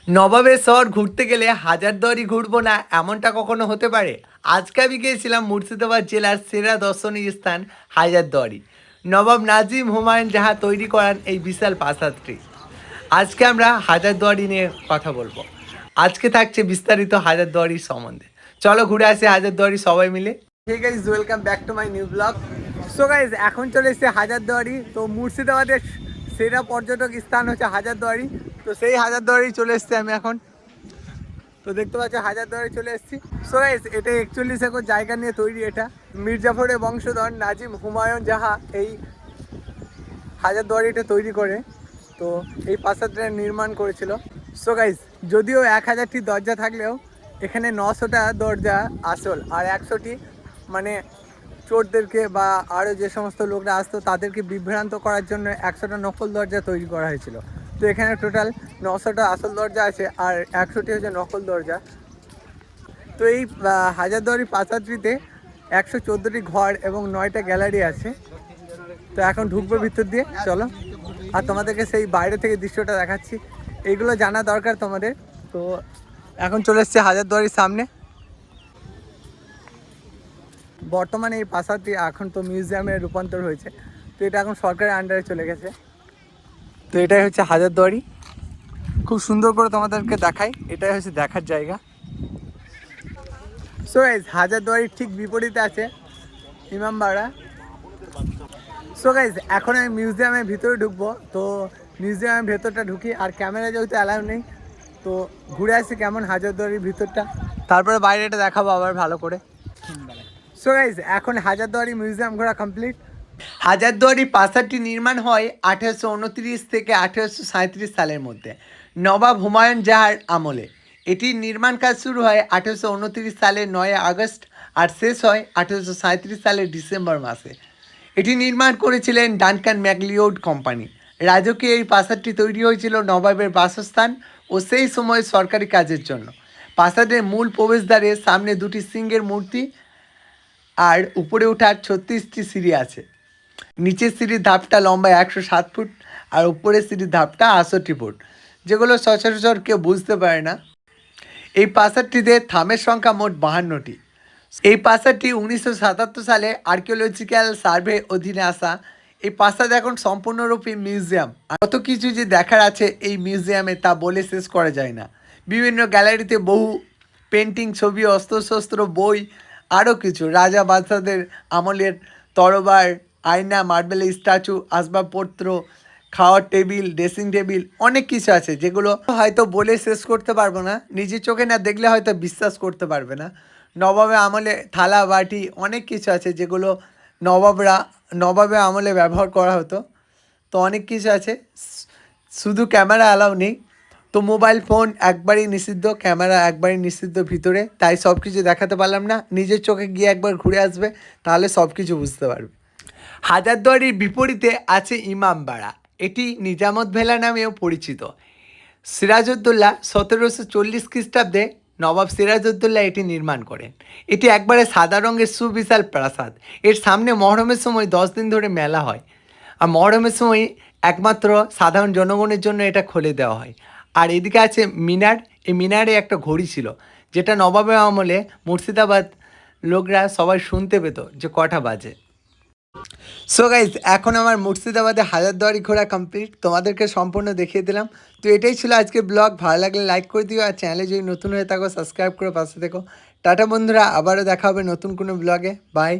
নবাবের শহর ঘুরতে গেলে হাজারদুয়ারি ঘুরবো না এমনটা কখনো হতে পারে? আজকে আমি গিয়েছিলাম মুর্শিদাবাদ জেলার সেরা দর্শনীয় স্থান হাজারদুয়ারি। নবাব নাজিম হুমায়ুন যাহা তৈরি করান এই বিশাল প্রাসাদটি। আজকে আমরা হাজারদুয়ারি নিয়ে কথা বলবো। আজকে থাকছে বিস্তারিত হাজারদুয়ারির সম্বন্ধে। চলো ঘুরে আসি হাজারদুয়ারি সবাই মিলে। Hey guys, welcome back to my new blog. So guys, এখন চলে এসেছে হাজারদুয়ারি। তো মুর্শিদাবাদের সেরা পর্যটক স্থান হচ্ছে হাজারদুয়ারি। তো সেই হাজারদুয়ারি চলে এসেছি আমি এখন। তো দেখতে পাচ্ছ হাজারদুয়ারি চলে এসেছি। সো গাইস, এটা 41 একর জায়গা নিয়ে তৈরি। এটা মির্জাফরের বংশধর নাজিম হুমায়ুন যাহা এই হাজারদুয়ারিটা তৈরি করে, তো এই প্রাসাদটা নির্মাণ করেছিল। সো গাইস, যদিও 1000টি দরজা থাকলেও এখানে 900টা দরজা আসল, আর 100টি মানে চোরদেরকে বা আরও যে সমস্ত লোকরা আসতো তাদেরকে বিভ্রান্ত করার জন্য 100টা নকল দরজা তৈরি করা হয়েছিল। তো এখানে টোটাল 900টা আসল দরজা আছে আর 100টি হচ্ছে নকল দরজা। তো এই হাজারদুয়ারি প্রাসাদটিতে 114টি ঘর এবং 9টা গ্যালারি আছে। তো এখন ঢুকবো ভিতর দিয়ে, চলো। আর তোমাদেরকে সেই বাইরে থেকে দৃশ্যটা দেখাচ্ছি। এইগুলো জানা দরকার তোমাদের। তো এখন চলে এসছে হাজারদুয়ারির সামনে। বর্তমানে এই প্রাসাদটি এখন তো মিউজিয়ামে রূপান্তর হয়েছে। তো এটা এখন সরকারের আন্ডারে চলে গেছে। তো এটাই হচ্ছে হাজারদুয়ারি। খুব সুন্দর করে তোমাদেরকে দেখাই, এটাই হচ্ছে দেখার জায়গা। সো গাইজ, হাজারদুয়ারির ঠিক বিপরীতে আছে ইমামবাড়া। সো গাইজ, এখন আমি মিউজিয়ামের ভিতরে ঢুকবো। তো মিউজিয়ামের ভেতরটা ঢুকি, আর ক্যামেরা যেহেতু অ্যালাউ নেই, তো ঘুরে আসি কেমন হাজারদুয়ারির ভিতরটা, তারপরে বাইরেটা দেখাবো আবার ভালো করে। সো গাইজ, এখন হাজারদুয়ারি মিউজিয়াম ঘোরা কমপ্লিট। হাজারদুয়ারি প্রাসাদটি নির্মাণ হয় 1829 থেকে 1837 সালের মধ্যে নবাব হুমায়ুন জাহার আমলে। এটির নির্মাণ কাজ শুরু হয় 1829 সালের 9 আগস্ট আর শেষ হয় 1837 সালের ডিসেম্বর মাসে। এটি নির্মাণ করেছিলেন ডানকান ম্যাকলিওড কোম্পানি। রাজকীয় এই প্রাসাদটি তৈরি হয়েছিল নবাবের বাসস্থান ও সেই সময় সরকারি কাজের জন্য। প্রাসাদের মূল প্রবেশদ্বারের সামনে দুটি সিংহের মূর্তি আর উপরে ওঠার 36টি সিঁড়ি আছে। নিচের সিঁড়ির ধাপটা লম্বা 107 ফুট আর উপরের সিঁড়ির ধাপটা 68 ফুট, যেগুলো সচরাচর কেউ বুঝতে পারে না। এই প্রাসাদটিতে থামের সংখ্যা মোট 52টি। এই প্রাসাদটি 1977 সালে আর্কিওলজিক্যাল সার্ভে অধীনে আসা। এই প্রাসাদ এখন সম্পূর্ণরূপে মিউজিয়াম। আর কত কিছু যে দেখার আছে এই মিউজিয়ামে তা বলে শেষ করা যায় না। বিভিন্ন গ্যালারিতে বহু পেন্টিং, ছবি, অস্ত্রশস্ত্র, বই, আরও কিছু রাজা বাদশাদের আমলের তরবার, আয়না, মার্বেলের স্ট্যাচু, আসবাবপত্র, খাওয়ার টেবিল, ড্রেসিং টেবিল, অনেক কিছু আছে যেগুলো হয়তো বলে শেষ করতে পারবো না। নিজের চোখে না দেখলে হয়তো বিশ্বাস করতে পারবে না। নবাবের আমলে থালা বাটি অনেক কিছু আছে যেগুলো নবাবের আমলে ব্যবহার করা হতো। তো অনেক কিছু আছে, শুধু ক্যামেরা অ্যালাউ নেই। তো মোবাইল ফোন একবারই নিষিদ্ধ, ক্যামেরা একবারই নিষিদ্ধ ভিতরে, তাই সব কিছু দেখাতে পারলাম না। নিজের চোখে গিয়ে একবার ঘুরে আসবে, তাহলে সব কিছু বুঝতে পারবে। হাজারদুয়ারির বিপরীতে আছে ইমামবাড়া। এটি নিজামত ভেলা নামেও পরিচিত। সিরাজউদ্দৌলা 1740 খ্রিস্টাব্দে নবাব সিরাজউদ্দৌলা এটি নির্মাণ করেন। এটি একবারে সাদা রঙের সুবিশাল প্রাসাদ। এর সামনে মহরমের সময় 10 দিন ধরে মেলা হয়, আর মহরমের সময় একমাত্র সাধারণ জনগণের জন্য এটা খুলে দেওয়া হয়। আর এদিকে আছে মিনার। এই মিনারে একটা ঘড়ি ছিল, যেটা নবাবের আমলে মুর্শিদাবাদ লোকরা সবাই শুনতে পেত যে কটা বাজে। সো গাইজ, এখন আমার মুর্শিদাবাদে হাজারদুয়ারি ঘোরা কমপ্লিট, তোমাদেরকে সম্পূর্ণ দেখিয়ে দিলাম। তো এটাই ছিল আজকের ব্লগ। ভালো লাগলে লাইক করে দিও, আর চ্যানেলে যদি নতুন হয়ে থাকো সাবস্ক্রাইব করে পাশে থেকো। টাটা বন্ধুরা, আবারও দেখা হবে নতুন কোনো ব্লগে। বাই।